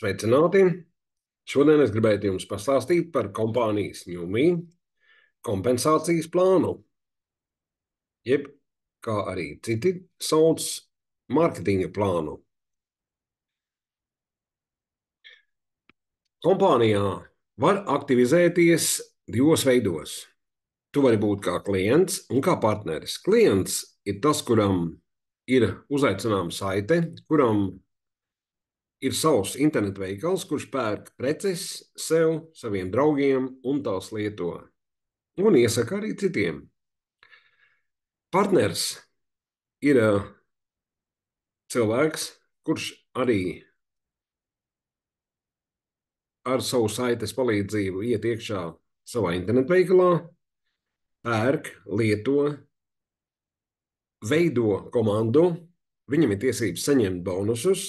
Sveicināti! Šodien es gribētu jums pastāstīt par kompānijas Ņūmī kompensācijas plānu, jeb kā arī citi sauc mārketinga plānu. Kompānijā var aktivizēties divos veidos. Tu vari būt kā klients un kā partneris. Klients ir tas, kuram ir uzaicināma saite, kuram ir savs internetu veikals, kurš pērk preces sev, saviem draugiem un tās lieto. Un iesaka arī citiem. Partners ir cilvēks, kurš arī ar savu saites palīdzību iet iekšā savā internetu veikalā, pērk, lieto, veido komandu, viņam ir tiesības saņemt bonusus,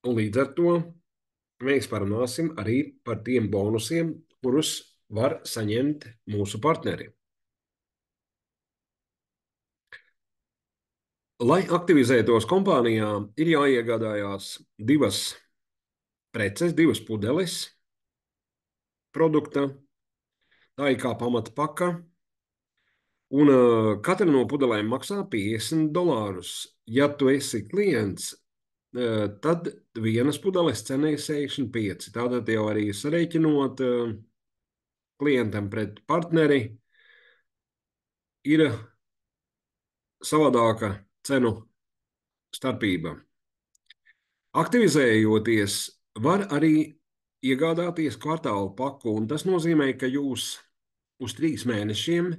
un līdz ar to mēs parunāsim arī par tiem bonusiem, kurus var saņemt mūsu partneri. Lai aktivizētos kompānijā, ir jāiegādājās divas preces, divas pudeles produkta. Tā ir kā pamata paka. Un katra no pudelēm maksā $50. Ja tu esi klients, tad vienas pudeles cena ir 65. Tātad jau arī sarēķinot klientam pret partneri ir savādāka cenu starpība. Aktivizējoties, var arī iegādāties kvartālu paku, un tas nozīmē, ka jūs uz 3 mēnešiem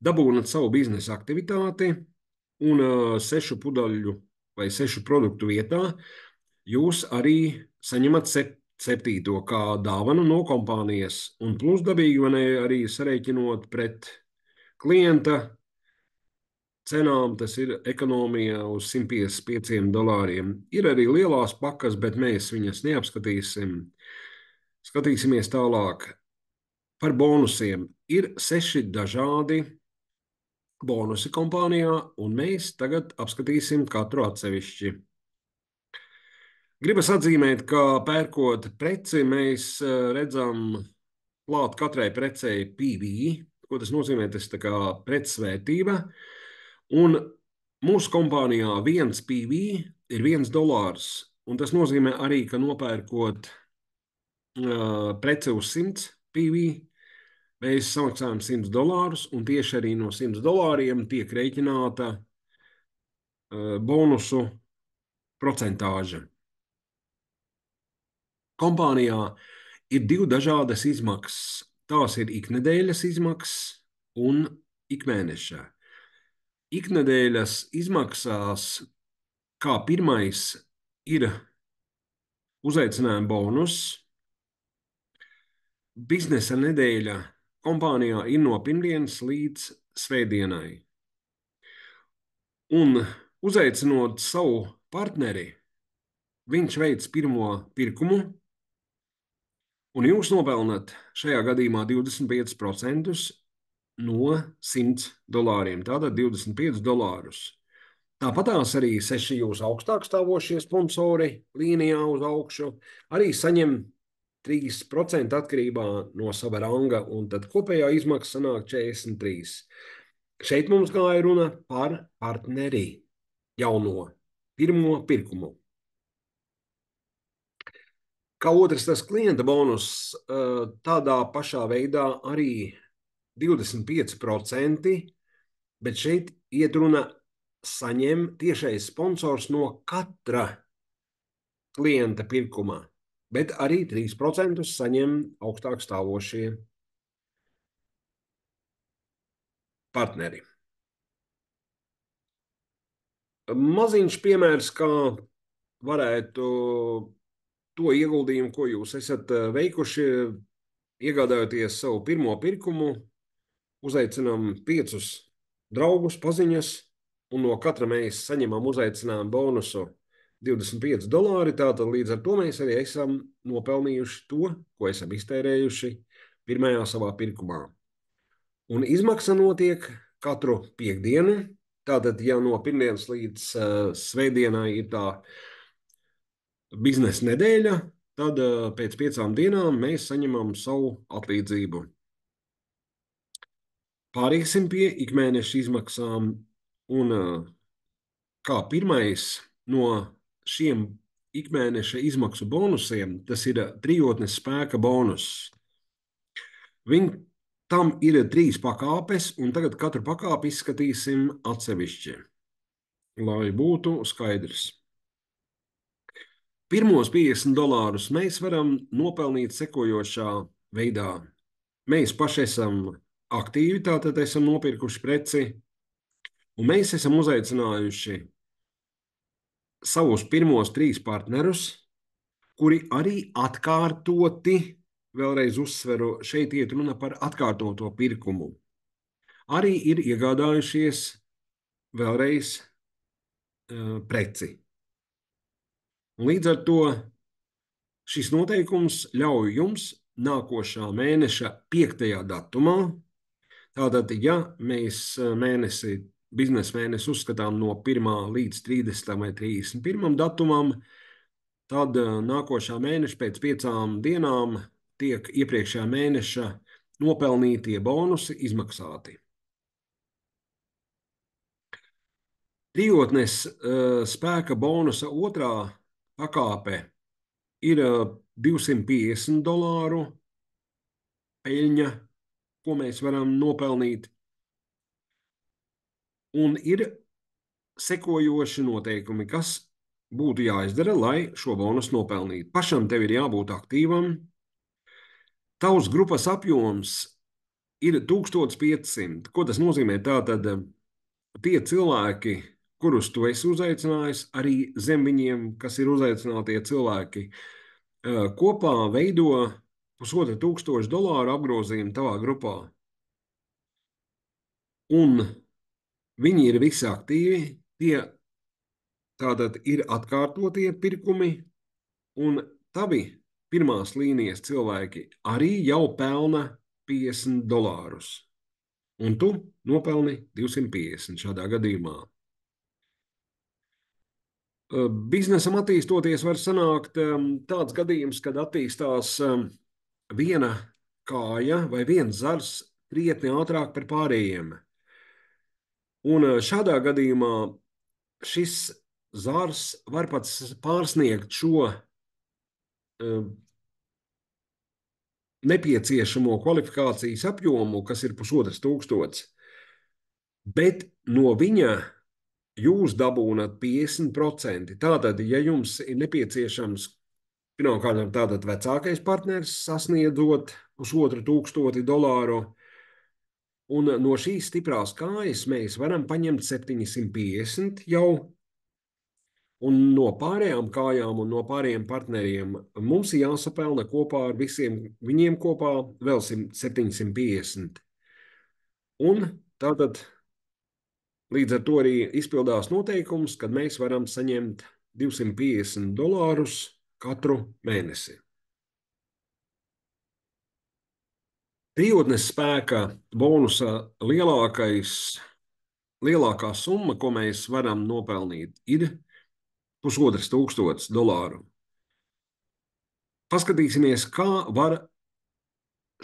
dabūnat savu biznesa aktivitāti, un 6 pudeļu vai 6 produktu vietā jūs arī saņemat 7. kā dāvanu no kompānijas, un plus dabīgi arī sarēķinot pret klienta cenām, tas ir ekonomija uz $155. Ir arī lielās pakas, bet mēs viņas neapskatīsim. Skatīsimies tālāk par bonusiem. Ir 6 dažādi bonusi kompānijā, un mēs tagad apskatīsim katru atsevišķi. Gribas atzīmēt, ka pērkot preci, mēs redzam klāt katrai precei PV. Ko tas nozīmē? Tas tā kā pretsvērtība. Un mūsu kompānijā viens PV ir $1. Un tas nozīmē arī, ka nopērkot preci uz 100 PV, mēs samaksājam $100, un tieši arī no $100 tiek rēķināta bonusu procentāža. Kompānijā ir 2 dažādas izmaksas. Tās ir iknedēļas izmaksas un ikmēneša. Iknedēļas izmaksās kā pirmais ir uzaicinājuma bonus. Biznesa nedēļa kompānijā ir no pirmdienas līdz svētdienai. Un uzaicinot savu partneri, viņš veic pirmo pirkumu, un jūs nopelnat šajā gadījumā 25% no $100. Tātad $25. Tāpatās arī 6 jūsu augstāk stāvošie sponsori līnijā uz augšu arī saņem 3% atkarībā no sava ranga, un tad kopējā izmaksa sanāk 43. Šeit mums gāja runa par partneri jauno pirmo pirkumu. Kā otrs, tas klienta bonus tādā pašā veidā arī 25%, bet šeit iet runa saņem tiešais sponsors no katra klienta pirkumā, bet arī 3% saņem augstāk stāvošie partneri. Maziņš piemērs, kā varētu to ieguldījumu, ko jūs esat veikuši, iegādājoties savu pirmo pirkumu, uzaicinām 5 draugus, paziņas, un no katra mēs saņemam uzaicinājumu bonusu $25. Tātad līdz ar to mēs arī esam nopelnījuši to, ko esam iztērējuši pirmajā savā pirkumā. Un izmaksa notiek katru piekdienu. Tātad, ja no pirmdienas līdz svētdienai ir tā biznesa nedēļa, tad pēc 5 dienām mēs saņemam savu atlīdzību. Pāriesim pie ikmēneša izmaksām, un kā pirmais no šiem ikmēneša izmaksu bonusiem, tas ir trijotnes spēka bonus. Tam ir 3 pakāpes, un tagad katru pakāpi izskatīsim atsevišķi, lai būtu skaidrs. Pirmos $50 mēs varam nopelnīt sekojošā veidā. Mēs paši esam aktīvi, tātad esam nopirkuši preci, un mēs esam uzaicinājuši savus pirmos 3 partnerus, kuri arī atkārtoti, vēlreiz uzsveru, šeit iet runa par atkārtoto pirkumu, arī ir iegādājušies vēlreiz preci. Līdz ar to šis noteikums ļauj jums nākošā mēneša 5. datumā, tātad, ja mēs biznesa mēnesi uzskatām no 1. līdz 30. vai 31. datumam, tad nākošā mēneša pēc 5 dienām tiek iepriekšējā mēneša nopelnītie bonusi izmaksāti. Trijotnes spēka bonusa otrā pakāpe ir $250 peļņa, ko mēs varam nopelnīt, un ir sekojoši noteikumi, kas būtu jāizdara, lai šo bonusu nopelnītu. Pašam tev ir jābūt aktīvam. Tavs grupas apjoms ir 1500. Ko tas nozīmē? Tātad tie cilvēki, kurus tu esi uzaicinājis, arī zem viņiem, kas ir uzaicinātie cilvēki, kopā veido $1500 apgrozījumu tavā grupā. Un viņi ir visi aktīvi, tie tātad ir atkārtotie pirkumi, un tavi pirmās līnijas cilvēki arī jau pelna $50. Un tu nopelni 250 šādā gadījumā. Biznesam attīstoties var sanākt tāds gadījums, kad attīstās viena kāja vai viens zars krietni ātrāk par pārējiem. Un šādā gadījumā šis zars var pat pārsniegt šo nepieciešamo kvalifikācijas apjomu, kas ir 1500, bet no viņa jūs dabūnat 50%. Tātad, ja jums ir nepieciešams pirmkārt tātad vecākais partners sasniedzot $1500, un no šīs stiprās kājas mēs varam paņemt 750 jau, un no pārējām kājām un no pārējiem partneriem mums ir jāsapelna kopā ar visiem viņiem kopā vēl 750. Un tātad līdz ar to arī izpildās noteikums, kad mēs varam saņemt $250 katru mēnesi. Trijotnes spēka bonusa lielākā summa, ko mēs varam nopelnīt, ir $1500. Paskatīsimies, kā var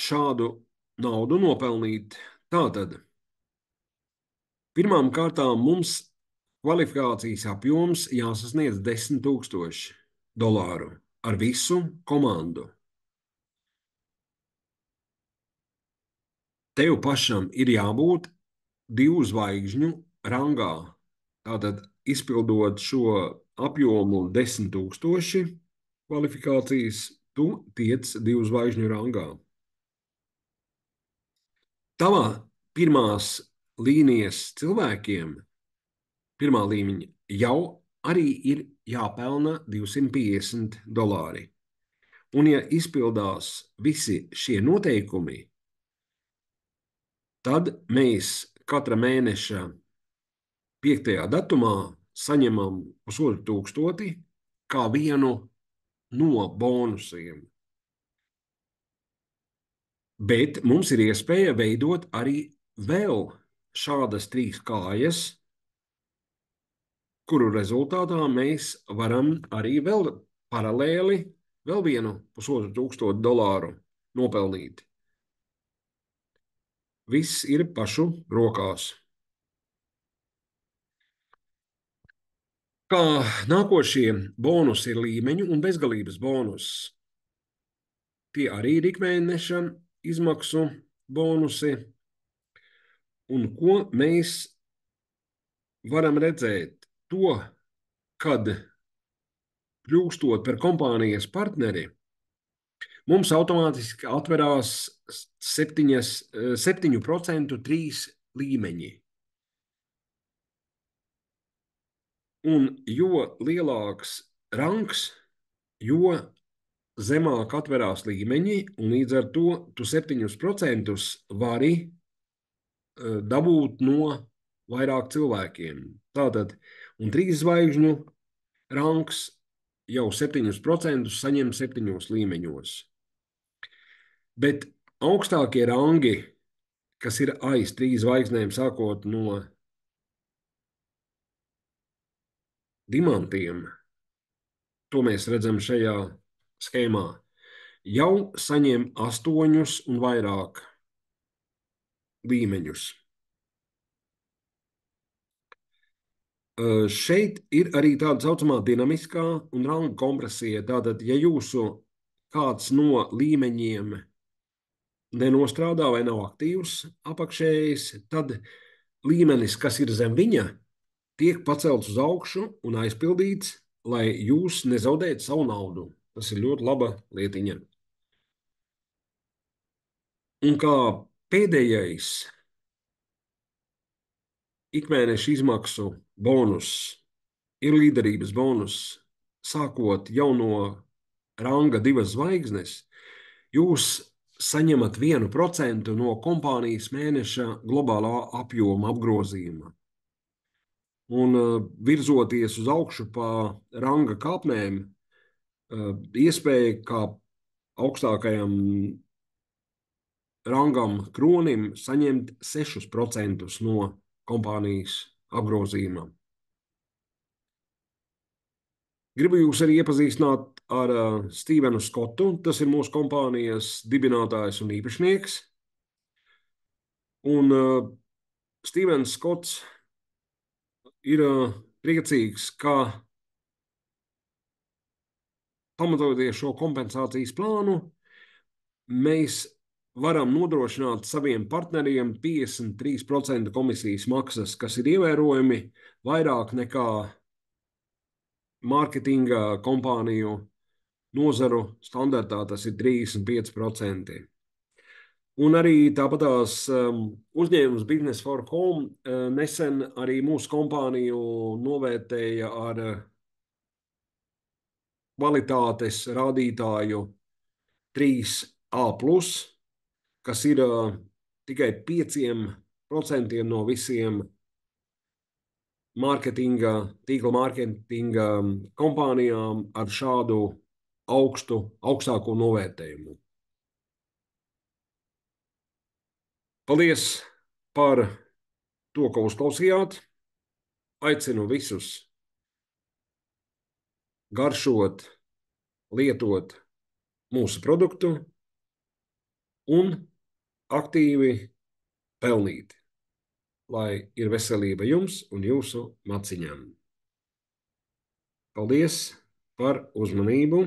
šādu naudu nopelnīt. Tātad, pirmām kārtām mums kvalifikācijas apjoms jāsasniedz $10,000 ar visu komandu. Tev pašam ir jābūt 2 zvaigžņu rangā. Tātad, izpildot šo apjomu 10,000 kvalifikācijas, tu tiec 2 zvaigžņu rangā. Tavā pirmās līnijas cilvēkiem, pirmā līmeņa, jau arī ir jāpelna $250. Un ja izpildās visi šie noteikumi, tad mēs katra mēneša 5. datumā saņemam $1500 kā vienu no bonusiem. Bet mums ir iespēja veidot arī vēl šādas 3 kājas, kuru rezultātā mēs varam arī vēl paralēli vēl vienu $1500 nopelnīt. Viss ir pašu rokās. Kā nākošie bonusi ir līmeņu un bezgalības bonus. Tie arī ir ikmēneša izmaksu bonusi. Un ko mēs varam redzēt? To, kad kļūstot par kompānijas partneri, mums automātiski atverās 7% 3 līmeņi. Un jo lielāks rangs, jo zemāk atverās līmeņi, un līdz ar to tu 7% vari dabūt no vairāk cilvēkiem. Tātad, un 3 zvaigžņu rangs jau 7% saņem 7 līmeņos. Bet augstākie rangi, kas ir aiz 3 zvaigznēm, sākot no dimantiem, to mēs redzam šajā schēmā, jau saņem 8 un vairāk līmeņus. Šeit ir arī tāda saucamā dinamiskā un ranga kompresija. Tātad, ja jūsu kāds no līmeņiem nenostrādā vai nav aktīvs apakšējais, tad līmenis, kas ir zem viņa, tiek pacelts uz augšu un aizpildīts, lai jūs nezaudētu savu naudu. Tas ir ļoti laba lietiņa. Un kā pēdējais ikmēneša izmaksu bonus ir līderības bonus, sākot jau no ranga 2 zvaigznes, jūs saņemat 1% no kompānijas mēneša globālā apjoma apgrozījuma. Un virzoties uz augšu pa ranga kāpnēm, iespēja kā augstākajam rangam kronim saņemt 6% no kompānijas apgrozījuma. Gribu jūs arī iepazīstināt ar Stevenu Skotu. Tas ir mūsu kompānijas dibinātājs un īpašnieks. Un Stevens Skots ir priecīgs, ka pamatojoties šo kompensācijas plānu, mēs varam nodrošināt saviem partneriem 53% komisijas maksas, kas ir ievērojami vairāk nekā mārketinga kompāniju nozaru standartā, tas ir 35%. Un arī tāpatās uzņēmums Business for Home nesen arī mūsu kompāniju novērtēja ar kvalitātes rādītāju 3A+, kas ir tikai 5% no visiem tīkla mārketinga kompānijām ar šādu augstāko novērtējumu. Paldies par to, ka uzklausījāt. Aicinu visus garšot, lietot mūsu produktu un aktīvi pelnīt, lai ir veselība jums un jūsu maciņām. Paldies par uzmanību!